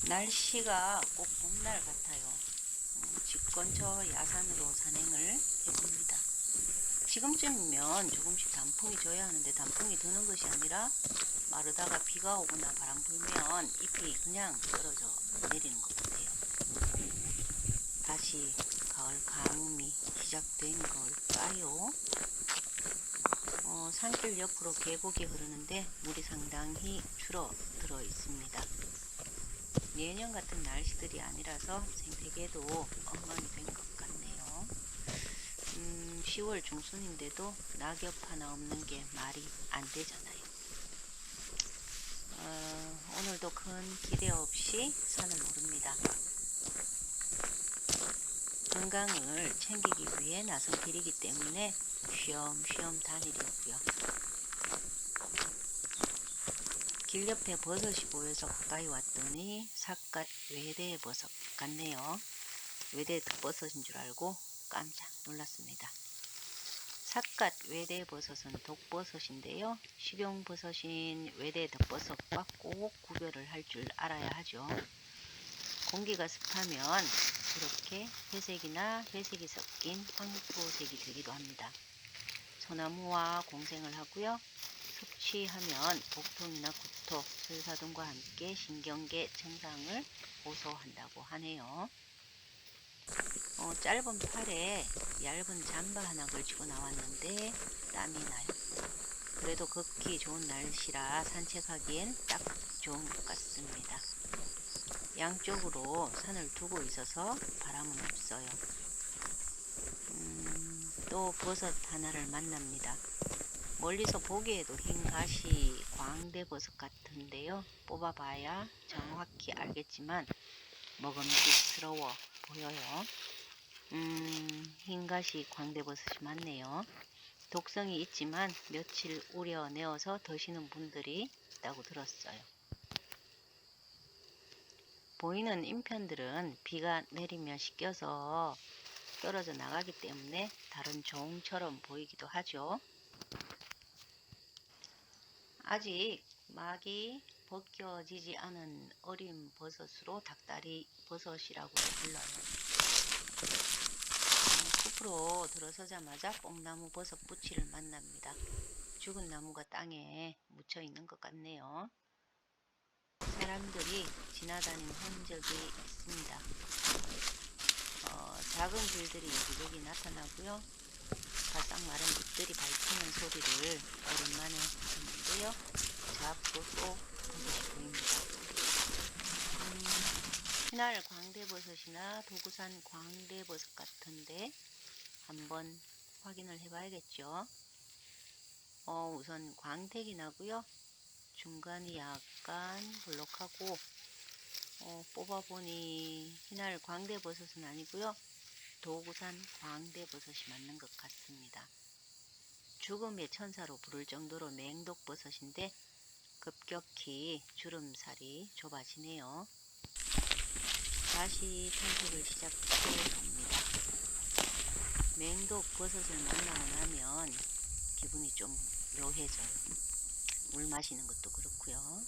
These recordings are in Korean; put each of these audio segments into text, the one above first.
날씨가 꼭 봄날 같아요. 집 근처 야산으로 산행을 해봅니다. 지금쯤이면 조금씩 단풍이 져야 하는데 단풍이 드는 것이 아니라 마르다가 비가 오거나 바람 불면 잎이 그냥 떨어져 내리는 것 같아요. 다시 가을 가뭄이 시작된 걸까요? 산길 옆으로 계곡이 흐르는데 물이 상당히 줄어들어 있습니다. 예년 같은 날씨들이 아니라서 생태계도 엉망이 된 것 같네요. 10월 중순인데도 낙엽 하나 없는 게 말이 안 되잖아요. 오늘도 큰 기대 없이 산을 오릅니다. 건강을 챙기기 위해 나선 길이기 때문에 쉬엄쉬엄 다니려고요. 길 옆에 버섯이 보여서 가까이 왔더니 삿갓 외대버섯 같네요. 외대버섯인 줄 알고 깜짝 놀랐습니다. 삿갓 외대버섯은 독버섯인데요. 식용버섯인 외대버섯과 꼭 구별을 할 줄 알아야 하죠. 공기가 습하면 이렇게 회색이나 회색이 섞인 황토색이 되기도 합니다. 소나무와 공생을 하고요. 섭취하면 복통이나 구토, 설사등과 함께 신경계 증상을 호소한다고 하네요. 짧은 팔에 얇은 잠바 하나 걸치고 나왔는데 땀이 나요. 그래도 걷기 좋은 날씨라 산책하기엔 딱 좋은 것 같습니다. 양쪽으로 산을 두고 있어서 바람은 없어요. 또 버섯 하나를 만납니다. 멀리서 보기에도 흰 가시 광대버섯 같은데요. 뽑아봐야 정확히 알겠지만 먹음직스러워 보여요. 흰 가시 광대버섯이 많네요. 독성이 있지만 며칠 우려내어서 드시는 분들이 있다고 들었어요. 보이는 인편들은 비가 내리면 씻겨서 떨어져 나가기 때문에 다른 종처럼 보이기도 하죠. 아직 막이 벗겨지지 않은 어린 버섯으로 닭다리 버섯이라고 불러요. 숲으로 들어서자마자 뽕나무 버섯 뿌치를 만납니다. 죽은 나무가 땅에 묻혀 있는 것 같네요. 사람들이 지나다닌 흔적이 있습니다. 작은 줄들이 여기저기 나타나고요. 바싹 마른 잎들이 밟히는 소리를 오랜만에 듣는데요. 저 앞으로 또 버섯이 보입니다. 휘날 광대버섯이나 도구산 광대버섯 같은데 한번 확인을 해봐야겠죠. 우선 광택이 나고요. 중간이 약간 볼록하고 뽑아보니 휘날 광대버섯은 아니고요. 도구산 광대버섯이 맞는 것 같습니다. 죽음의 천사로 부를 정도로 맹독버섯인데 급격히 주름살이 좁아지네요. 다시 탐색을 시작해봅니다. 맹독버섯을 만나고 나면 기분이 좀 묘해져요. 물 마시는 것도 그렇고요.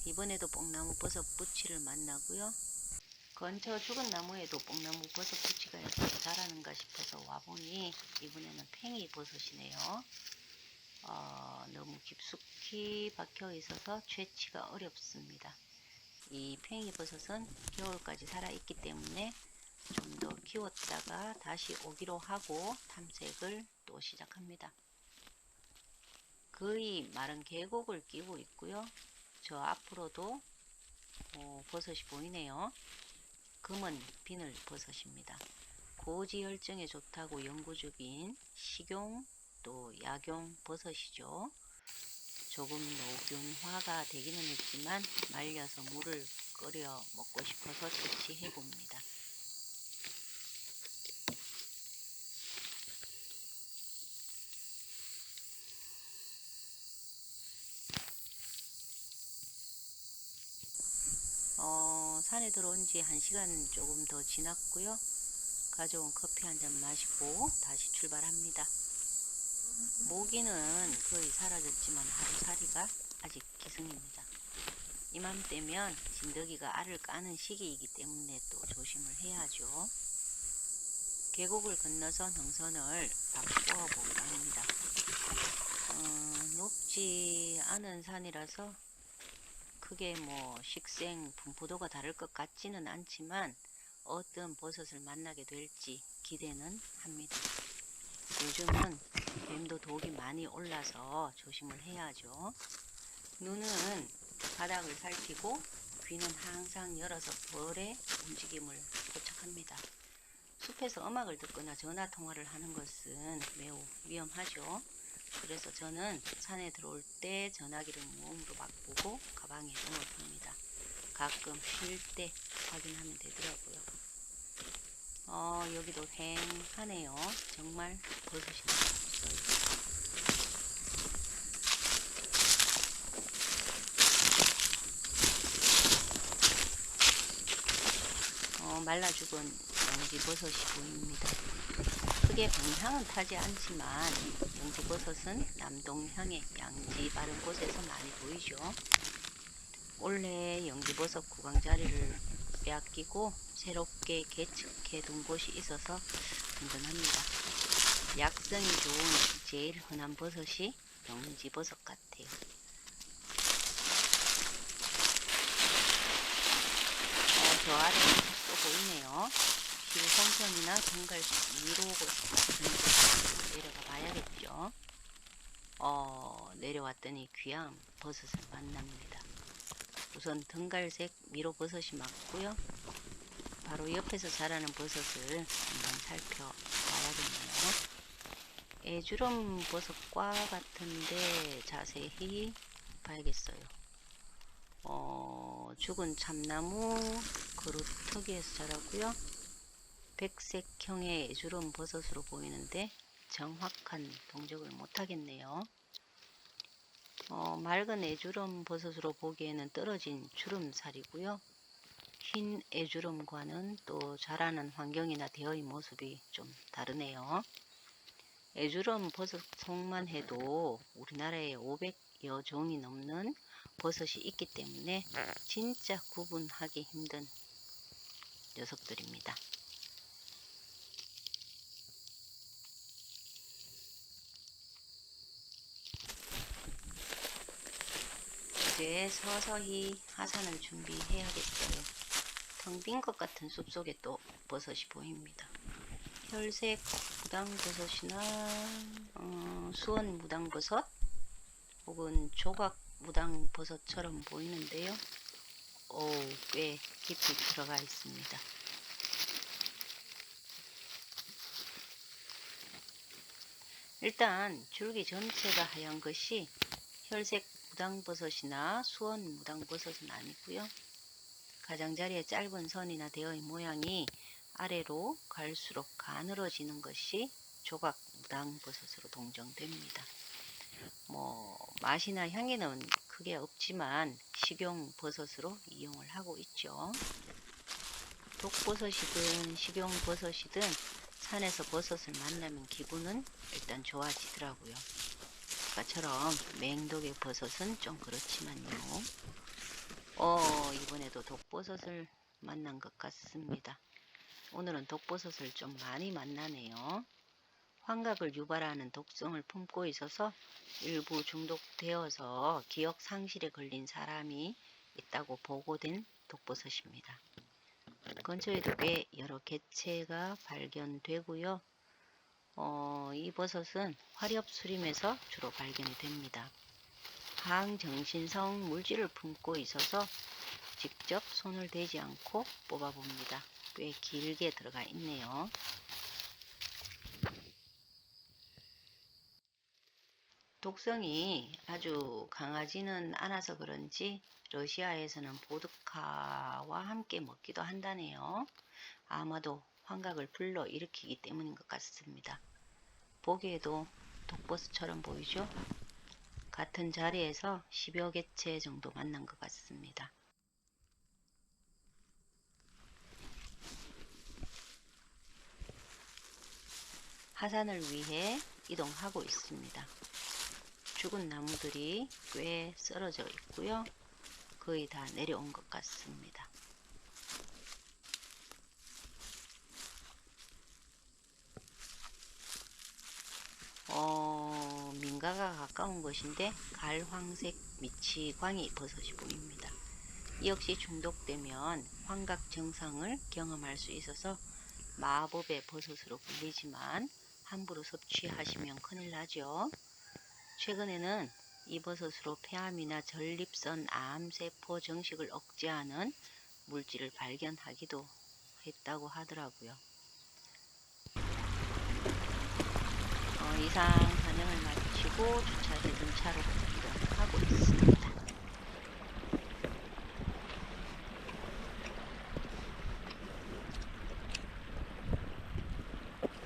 이번에도 뽕나무 버섯 뿌치를 만나고요. 근처 죽은 나무에도 뽕나무 버섯 뿌치가 이렇게 자라는가 싶어서 와보니 이번에는 팽이 버섯이네요. 너무 깊숙이 박혀 있어서 채취가 어렵습니다. 이 팽이 버섯은 겨울까지 살아있기 때문에 좀 더 키웠다가 다시 오기로 하고 탐색을 또 시작합니다. 거의 마른 계곡을 끼고 있고요. 저 앞으로도 버섯이 보이네요. 검은 비늘 버섯입니다. 고지혈증에 좋다고 연구 중인 식용 또 약용 버섯이죠. 조금 노균화가 되기는 했지만 말려서 물을 끓여 먹고 싶어서 채취해 봅니다. 산에 들어온 지 1시간 조금 더 지났고요. 가져온 커피 한 잔 마시고 다시 출발합니다. 모기는 거의 사라졌지만 하루살이가 아직 기승입니다. 이맘때면 진드기가 알을 까는 시기이기 때문에 또 조심을 해야죠. 계곡을 건너서 능선을 바꾸어 보기로 합니다. 높지 않은 산이라서 크게 뭐 식생 분포도가 다를 것 같지는 않지만 어떤 버섯을 만나게 될지 기대는 합니다. 요즘은 뱀도 독이 많이 올라서 조심을 해야죠. 눈은 바닥을 살피고 귀는 항상 열어서 벌의 움직임을 포착합니다. 숲에서 음악을 듣거나 전화 통화를 하는 것은 매우 위험하죠. 그래서 저는 산에 들어올 때 전화기를 무음으로 바꾸고 가방에 넣어둡니다. 가끔 쉴 때 확인하면 되더라고요. 여기도 휑하네요. 정말 버섯이 없어요. 말라 죽은 영지버섯이 보입니다. 크게 방향은 타지 않지만 영지버섯은 남동향의 양지 바른 곳에서 많이 보이죠. 원래 영지버섯 구강자리를 빼앗기고 새롭게 개척해 둔 곳이 있어서 든든합니다. 약성이 좋은 제일 흔한 버섯이 영지버섯 같아요. 저 아래에 또 보이네요. 실성선이나 등갈식 미로버섯 같은 곳으로 내려가 봐야겠죠. 내려왔더니 귀한 버섯을 만납니다. 우선 등갈색 미로버섯이 맞고요. 바로 옆에서 자라는 버섯을 한번 살펴봐야겠네요. 애주름 버섯과 같은데 자세히 봐야겠어요. 죽은 참나무 그루터기에서 자라고요. 백색형의 애주름 버섯으로 보이는데 정확한 동적을 못하겠네요. 맑은 애주름 버섯으로 보기에는 떨어진 주름살이고요. 흰 애주름과는 또 자라는 환경이나 대어의 모습이 좀 다르네요. 애주름 버섯 속만 해도 우리나라에 500여 종이 넘는 버섯이 있기 때문에 진짜 구분하기 힘든 녀석들입니다. 이제 서서히 하산을 준비해야겠어요. 텅 빈 것 같은 숲속에 또 버섯이 보입니다. 혈색 무당버섯이나 수원 무당버섯 혹은 조각 무당버섯처럼 보이는데요. 꽤 깊이 들어가 있습니다. 일단 줄기 전체가 하얀 것이 혈색 무당버섯이나 수원 무당버섯은 아니고요. 가장자리에 짧은 선이나 대어의 모양이 아래로 갈수록 가늘어지는 것이 조각 무당버섯으로 동정됩니다. 맛이나 향기는 크게 없지만 식용버섯으로 이용을 하고 있죠. 독버섯이든 식용버섯이든 산에서 버섯을 만나면 기분은 일단 좋아지더라고요. 아까처럼 맹독의 버섯은 좀 그렇지만요. 이번에도 독버섯을 만난 것 같습니다. 오늘은 독버섯을 좀 많이 만나네요. 환각을 유발하는 독성을 품고 있어서 일부 중독되어서 기억 상실에 걸린 사람이 있다고 보고된 독버섯입니다. 근처에도 꽤 여러 개체가 발견되고요. 이 버섯은 화렵수림에서 주로 발견이 됩니다. 항정신성 물질을 품고 있어서 직접 손을 대지 않고 뽑아봅니다. 꽤 길게 들어가 있네요. 독성이 아주 강하지는 않아서 그런지 러시아에서는 보드카와 함께 먹기도 한다네요. 아마도 환각을 불러일으키기 때문인 것 같습니다. 보기에도 독버섯처럼 보이죠? 같은 자리에서 10여 개체 정도 만난 것 같습니다. 하산을 위해 이동하고 있습니다. 죽은 나무들이 꽤 쓰러져 있고요. 거의 다 내려온 것 같습니다. 민가가 가까운 곳인데 갈황색 미치광이 버섯이 보입니다. 이 역시 중독되면 환각 증상을 경험할 수 있어서 마법의 버섯으로 불리지만 함부로 섭취하시면 큰일 나죠. 최근에는 이 버섯으로 폐암이나 전립선 암세포 정식을 억제하는 물질을 발견하기도 했다고 하더라고요. 이상 산행을 마치고 주차해둔 차로 이동하고 있습니다.